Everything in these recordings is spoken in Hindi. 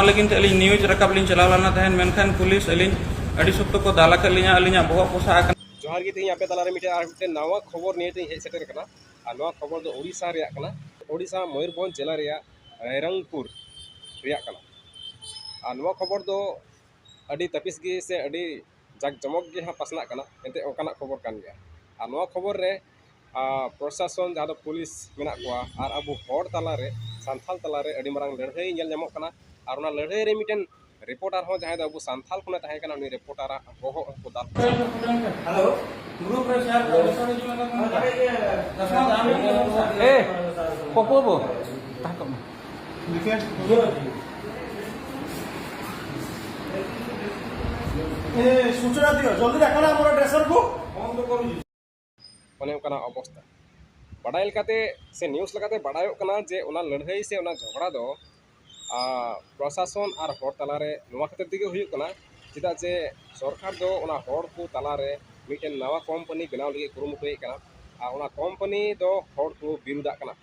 लगिन ते अलिंग न्यूज रकाब लिंग चलाव लाना तहन मेनखान पुलिस अलिंग अड़ी सख्त को दाला कर लिया अलिंग बोहग पोसा जोहार गी तेज पे तालारे मिटे नवा खबर निये ते हेज सेटर कना और नवा खबर दो ओडिशा रे कना ओडिशा मयूरभंज जिला रे रायरंगपुर रे कना और नवा खबर दो अड़ी तपिस गे से अड़ी जाक जमक गे हा पासना कना एंते ओकाना खबर कान गया और नवा खबर रे प्रशासन जहाँ पुलिस मेना को और अब हर तालारे सान्थाल तालारे अड़ी मारंग लड़ाई नेल नामक कना और ना लड़ाई रे मिटेन रिपोर्टर हो जहाँ अब सान्थाल खुना तहे कना उनी रिपोर्टर बोहो को दाल हेलो ग्रुप रे शेयर ए पपोबो ताकम ए सूचना दियो जल्दी रखना मोर ड्रेसर को फोन तो करू अने ओकना अवस्था बड़ाई लकाते से न्यूज़ लगाते बड़ायो कना जे ओना लड़ाई से ओना झगड़ा दो प्रशासन और हर तालारे नवा खातिर दिगे हुई कना चिदा जे सरकार दो ओना हर को तालारे मिटेन नवा कंपनी बनाव लगे कुरुमुटुई कना आ ओना कंपनी दो हर को बिरुदा कना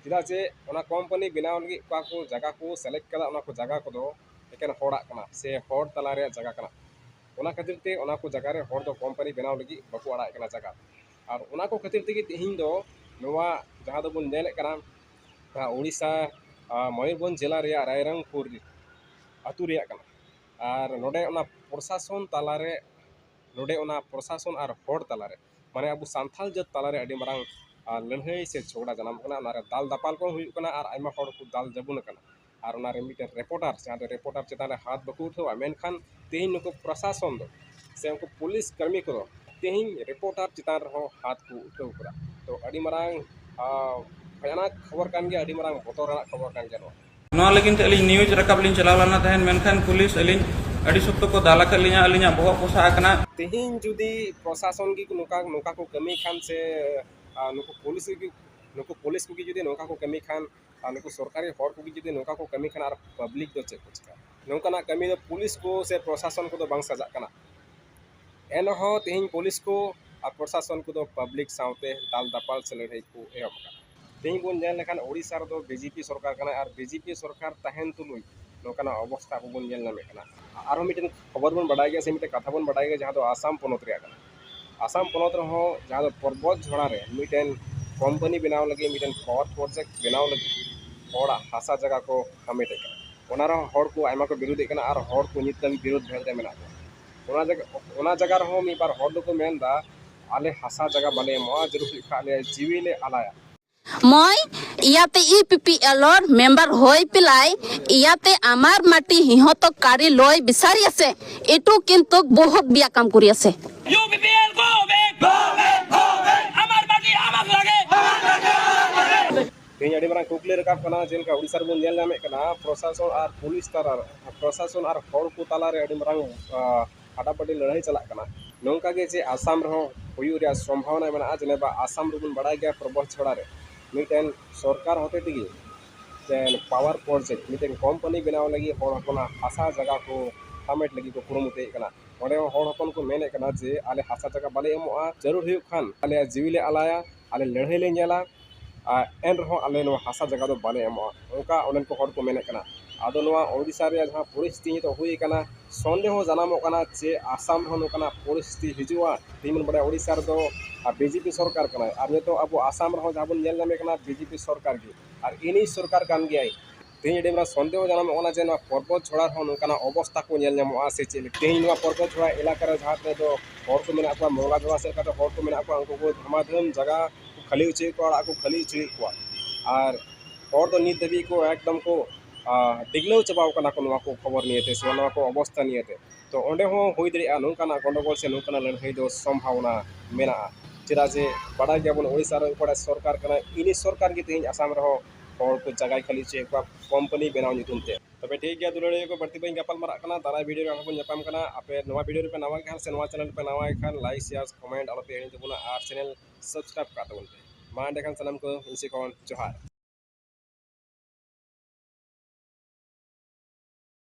चिदा जे ओना कंपनी बनाव लगे को जगह को सेलेक्ट कदा ओना को जगह को दो एकेन हड़ा कना से हर तालारे जगह कना ओना खातिर ते ओना को जगह रे हर दो कंपनी बनाव लगे बाको अड़ा कना जगह और ओना को खातिर ते तेहिं दो नवा जहाँ दो बन नेले कना ओडिशा मयूरभंज जिला रे रायरंगपुर अतु रे कना और नोडे ओना प्रशासन तालारे नोडे ओना प्रशासन और हर तालारे माने अब सान्थाल जात तालारे अड़ी मारंग लड़ाई से झगड़ा जनाम कना नारे दाल दापाल को हुई कना और आइमा हर को दाल जबुन कना और ओना रे मिटे रिपोर्टर जहाँ दो रिपोर्टर चेतान रे हाथ बको उठावा मेनखान तेहिं नुको प्रशासन दो से उनको पुलिस कर्मी को तेहिं रिपोर्टर चेतान रे हाथ को उठाव करा तो अड़ी मारंग भयानक खबर कान गया अड़ी मारंग बतौराना खबर कान गया लगिन ते अलिंग न्यूज रकाब लिंग चलाव लाना तहन मेनखान पुलिस अलिंग अड़ी सख्त को दाला कर लिया अलिंग बोहग पोसा कना तेहिं जुदी प्रशासन की नोका नोका को कमी खान से नुको पुलिस को जुदी नोका को कमी खान नुको सरकारी हर को जुदी नोका को कमी खान और पब्लिक दो चेक को चिका नोकाना कमी दो पुलिस को से प्रशासन को दो बांग सजा कना एनहो तेहिं पुलिस को और प्रशासन को दो पब्लिक साउते दाल दापाल से लड़ाई को एहब कना तेहिं बोन नेल लेखान ओडिशा रे दो बीजेपी सरकार कना और बीजेपी सरकार तहन तुलुई नोकाना अवस्था को बोन नेल नामे कना आरो मिटेन खबर बन बड़ाई गया से मिटे कथा बन बड़ाई गया जहाँ दो आसाम पोनत रे कना आसाम पोनत रे हो जहाँ दो पर्वत झोड़ा रे मिटेन कंपनी बनाव लगे मिटेन पावर प्रोजेक्ट बनाव लगे हड़ा हासा जगह को हमेटे कना ओना रे हर को आइमा को विरोध कना और हर को नित विरोध भेल रे मेना ओना जगह रे हो मी बार हर दो को मेनदा आले हासा जगह बाले मा जरूर खाले जीवी ले आलाया মই ইয়াতে ইপিপিএলৰ মেম্বাৰ হৈ পেলাই ইয়াতে আমাৰ মাটি সিহঁতক কাঢ়ি লৈ বিচাৰি আছে এটো কিন্তু বহুত বিয়া কাম কৰি আছে ইউপিপিএল গো বেক আমাৰ মাটি আমাক লাগে तेज अड़ी मारंग कुकले रकाब कना जेनका ओडिशा रे बोन नेल नामे कना प्रशासन और पुलिस तारा प्रशासन और हर को तालारे अड़ी मारंग हाटापटी लड़ाई चला कना नोंका गे जे आसाम रे हुयु रे संभावना मेना जेनेबा आसाम रे बोन बड़ाई गया प्रबोध छोड़ा रे मिटेन सरकार होते तगी तेन पावर प्रोजेक्ट मिटेन कंपनी बनाव लगी हर हपना हासा जगह को हामेट लगी को कुरुमुटे कना ओडे हर हपन को मेने कना जे आले हासा जगह बाले एमोआ जरूर हुयु खान आले जीविले आलाया आले लड़ाई ले नेला एन रहो आले नो हासा जगह दो बाले एमोआ ओका ओनन को हर को मेने कना आदो नोआ ओडिशा रे जहां परिस्थिति तो हुई कना संदेह जानामो कना जे आसाम रो नोकना परिस्थिति हिजुआ तिमन बडा ओडिशा रे दो बीजेपी सरकार कना और तो अब आसाम रो जहां बन नेल नामे कना बीजेपी सरकार की और इनी सरकार कान गया तेज डेमरा संदेह जानामो कना जे पर्वत छोड़ा हो नोकना अवस्था को नेल नामो से चे तेज पर्वत छोड़ा इलाका रे जहां पे दो हर को मेना को मोला जोआ से का हर को मेना को उनको को धमाधम जगह खाली उचे को आको खाली उचे को और हर तो नित दबी को एकदम को दिगलो चबाव कना को खबर नियते से को अवस्था नियते तो ओंडे हो होई दरिया नोंकाना गंडगोल से नोंकाना लड़ाई दो संभावना मेना चेदा जे बड़ा गयाबन ओडिशा रे पड़ा सरकार कना इनी सरकार की तेज आसाम रे हर को जगह खाली चे को कंपनी बनाव नितुमते तबे ठीक गया दुलड़े को बढ़ती बई गपाल मारा कना दारा वीडियो रे को नेपाम कना आपे नवा वीडियो रे पे नवा खान से नवा चैनल पे नवा खान लाइक शेयर कमेंट आलो पे तबुना आर चैनल सब्सक्राइब का तबुन मा देखन सनम को इनसे कोन जोहार।